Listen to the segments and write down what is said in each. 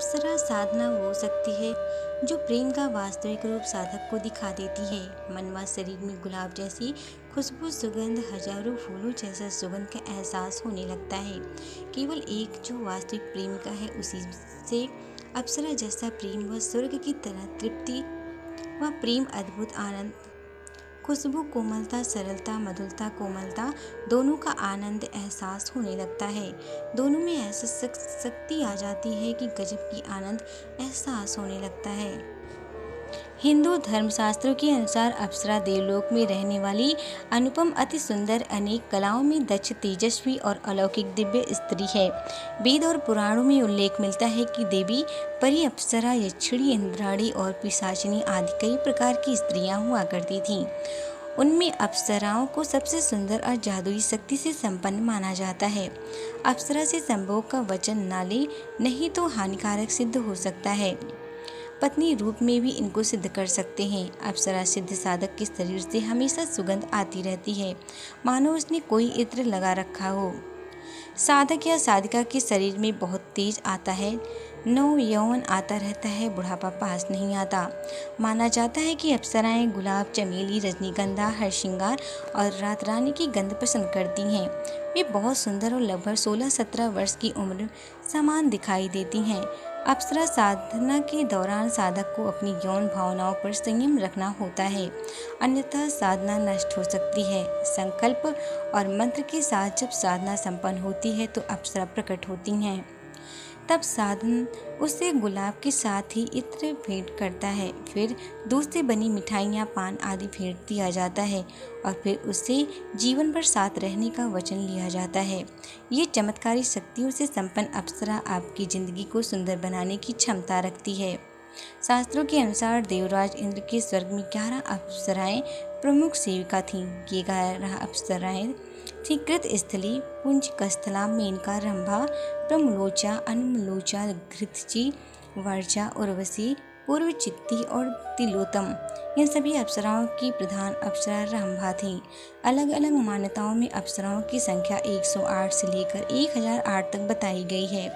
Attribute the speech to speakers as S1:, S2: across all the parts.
S1: अप्सरा साधना वो शक्ति है जो प्रेम का वास्तविक रूप साधक को दिखा देती है। मन व शरीर में गुलाब जैसी खुशबू, सुगंध, हजारों फूलों जैसा सुगंध का एहसास होने लगता है। केवल एक जो वास्तविक प्रेम का है, उसी से अप्सरा जैसा प्रेम व स्वर्ग की तरह तृप्ति व प्रेम, अद्भुत आनंद, खुशबू, कोमलता, सरलता, मधुरता, कोमलता, दोनों का आनंद एहसास होने लगता है। दोनों में ऐसी शक्ति आ जाती है कि गजब की आनंद एहसास होने लगता है। हिंदू धर्मशास्त्रों के अनुसार अप्सरा देवलोक में रहने वाली अनुपम, अति सुंदर, अनेक कलाओं में दक्ष, तेजस्वी और अलौकिक दिव्य स्त्री है। वेद और पुराणों में उल्लेख मिलता है कि देवी, परी, अप्सरा, यक्षिणी, इंद्राणी और पिशाचिनी आदि कई प्रकार की स्त्रियां हुआ करती थीं। उनमें अप्सराओं को सबसे सुंदर और जादुई शक्ति से संपन्न माना जाता है। अप्सरा से संभोग का वचन न ले, नहीं तो हानिकारक सिद्ध हो सकता है। पत्नी रूप में भी इनको सिद्ध कर सकते हैं। अप्सरा सिद्ध साधक के शरीर से हमेशा सुगंध आती रहती है, मानो उसने कोई इत्र लगा रखा हो। साधक या साधिका के शरीर में बहुत तेज आता है, नव यौवन आता रहता है, बुढ़ापा पास नहीं आता। माना जाता है कि अप्सराएं गुलाब, चमेली, रजनीगंधा, हरश्रृंगार और रात रानी की गंध पसंद करती हैं। वे बहुत सुंदर और लगभग 16-17 वर्ष की उम्र समान दिखाई देती हैं। अप्सरा साधना के दौरान साधक को अपनी यौन भावनाओं पर संयम रखना होता है, अन्यथा साधना नष्ट हो सकती है। संकल्प और मंत्र के साथ जब साधना संपन्न होती है तो अप्सरा प्रकट होती हैं। तब साधन उसे गुलाब के साथ ही इत्र भेंट करता है, फिर दूध से बनी मिठाइयाँ, पान आदि भेंट दिया जाता है और फिर उससे जीवन भर साथ रहने का वचन लिया जाता है। ये चमत्कारी शक्तियों से संपन्न अप्सरा आपकी जिंदगी को सुंदर बनाने की क्षमता रखती है। शास्त्रों के अनुसार देवराज इंद्र के स्वर्ग में 11 अप्सराएं प्रमुख सेविका थीं। ये 11 अप्सराएं थी कृतस्थली, पुंज, कस्थला, मेनका, रंभा, ब्रह्मलोचा, अन्मलोचा, घृतची, वर्चा, उर्वशी, पूर्वचित्ती और तिलोत्तम। इन सभी अप्सराओं की प्रधान अप्सरा रंभा थी। अलग अलग मान्यताओं में अप्सराओं की संख्या 108 से लेकर 1008 तक बताई गई है।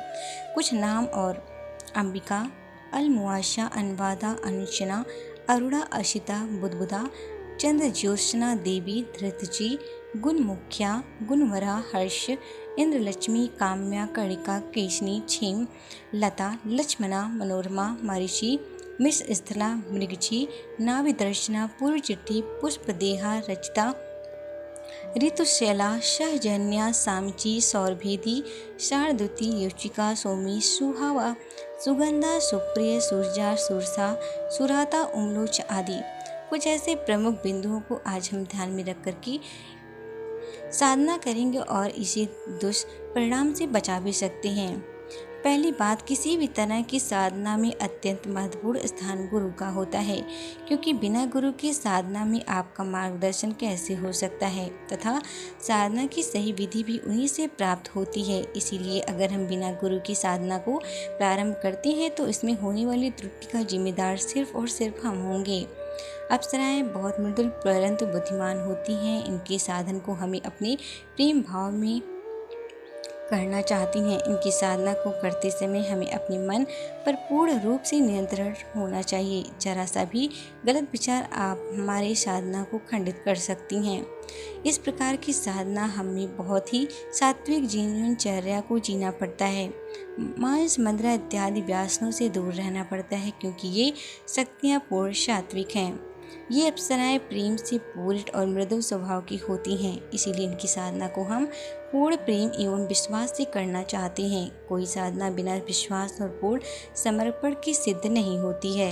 S1: कुछ नाम और अंबिका, अलमुआशा, अनुवादा, अनुचना, अरुणा, अशिता, बुदबुदा, चंद्र ज्योत्सना, देवी, धृतजी, गुणमुख्या, गुणवरा, हर्ष, इंद्रलक्ष्मी, काम्या, कणिका, केशनी, क्षेम, लता, लक्ष्मणा, मनोरमा, मरीचि, मिश्रस्थला, मृगची, नाभिदर्शना, पूर्वचिट्ठी, पुष्पदेहा, रचिता, ऋतुशैला, सहजन्या, सामची, सौरभेदी, शारदूती, युचिका, सोमी, सुहावा, सुगंधा, सुप्रिय, सूरजा, सुरसा, सुराता, उमलोच आदि कुछ ऐसे प्रमुख बिंदुओं को आज हम ध्यान में रख कर के साधना करेंगे और इसे दुष्परिणाम से बचा भी सकते हैं। पहली बात, किसी भी तरह की साधना में अत्यंत महत्वपूर्ण स्थान गुरु का होता है, क्योंकि बिना गुरु के साधना में आपका मार्गदर्शन कैसे हो सकता है तथा साधना की सही विधि भी उन्हीं से प्राप्त होती है। इसीलिए अगर हम बिना गुरु की साधना को प्रारंभ करते हैं तो इसमें होने वाली त्रुटि का जिम्मेदार सिर्फ और सिर्फ हम होंगे। अप्सराएं बहुत मृदुल परंतु बुद्धिमान होती हैं। इनके साधन को हमें अपने प्रेम भाव में करना चाहती हैं। इनकी साधना को करते समय हमें अपने मन पर पूर्ण रूप से नियंत्रण होना चाहिए। जरा सा भी गलत विचार आप हमारे साधना को खंडित कर सकती हैं। इस प्रकार की साधना हमें बहुत ही सात्विक जीवनचर्या को जीना पड़ता है। मांस, मदिरा इत्यादि व्यासनों से दूर रहना पड़ता है, क्योंकि ये शक्तियाँ पूर्ण सात्विक हैं। ये अप्सराएं प्रेम से पूरित और मृदुल स्वभाव की होती हैं, इसीलिए इनकी साधना को हम पूर्ण प्रेम एवं विश्वास से करना चाहते हैं। कोई साधना बिना विश्वास और पूर्ण समर्पण की सिद्ध नहीं होती है।